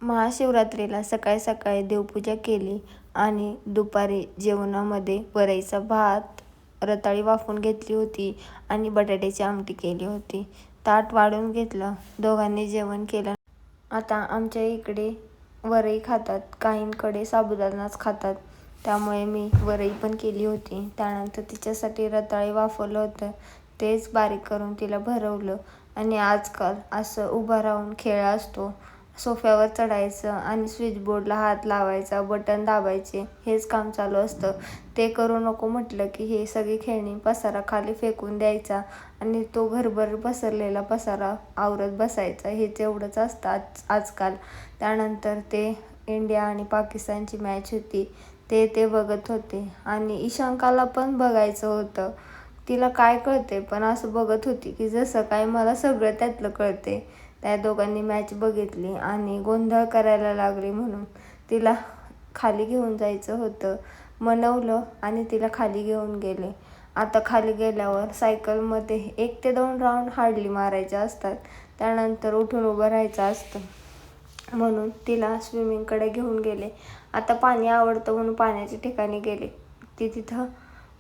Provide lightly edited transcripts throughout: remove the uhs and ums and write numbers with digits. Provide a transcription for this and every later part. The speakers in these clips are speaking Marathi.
महाशिवरात्रीला सकाळी सकाळी देवपूजा केली आणि दुपारी जेवणामध्ये वरईचा भात, रताळी वाफून घेतली होती आणि बटाट्याची आमटी केली होती. ताट वाढून घेतलं, दोघांनी जेवण केलं. आता आमच्या इकडे वरई खातात, काहींकडे साबुदाणाच खातात, त्यामुळे मी वरई पण केली होती. त्यानंतर तिच्यासाठी रताळी वाफवलं होतं, तेच बारीक करून तिला भरवलं. आणि आजकाल असं उभं राहून खेळ असतो, सोफ्यावर चढायचं आणि स्विचबोर्डला हात लावायचा, बटन दाबायचे, हेच काम चालू असतं. ते करू नको म्हटलं की हे सगळी खेळणी पसारा खाली फेकून द्यायचा आणि तो घरभर पसरलेला पसारा आवरत बसायचा. हेच एवढंच असतं आजकाल. त्यानंतर ते इंडिया आणि पाकिस्तानची मॅच होती, ते बघत होते आणि ईशांकाला पण बघायचं होतं. तिला काय कळते, पण असं बघत होती की जसं काय मला सगळं त्यातलं कळते. त्या दोघांनी मॅच बघितली आणि गोंधळ करायला लागली, म्हणून तिला खाली घेऊन जायचं होतं. मनवलं आणि तिला खाली घेऊन गेले. आता खाली गेल्यावर सायकलमध्ये 1 ते 2 राऊंड हार्डली मारायचे असतात, त्यानंतर उठून उभं राहायचं असतं. म्हणून तिला स्विमिंगकडे घेऊन गेले. आता पाणी आवडतं म्हणून पाण्याच्या ठिकाणी गेले. ती तिथं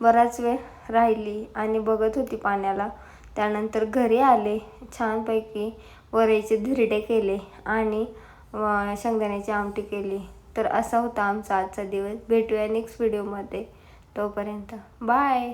बराच वेळ राहिली आणि बघत होती पाण्याला. त्यानंतर घरी आले, छानपैकी वरईचे धिरडे केले आणि शेंगदाण्याची आमटी केली. तर असा होता आमचा आजचा दिवस. भेटूया नेक्स्ट व्हिडिओमध्ये. तोपर्यंत बाय.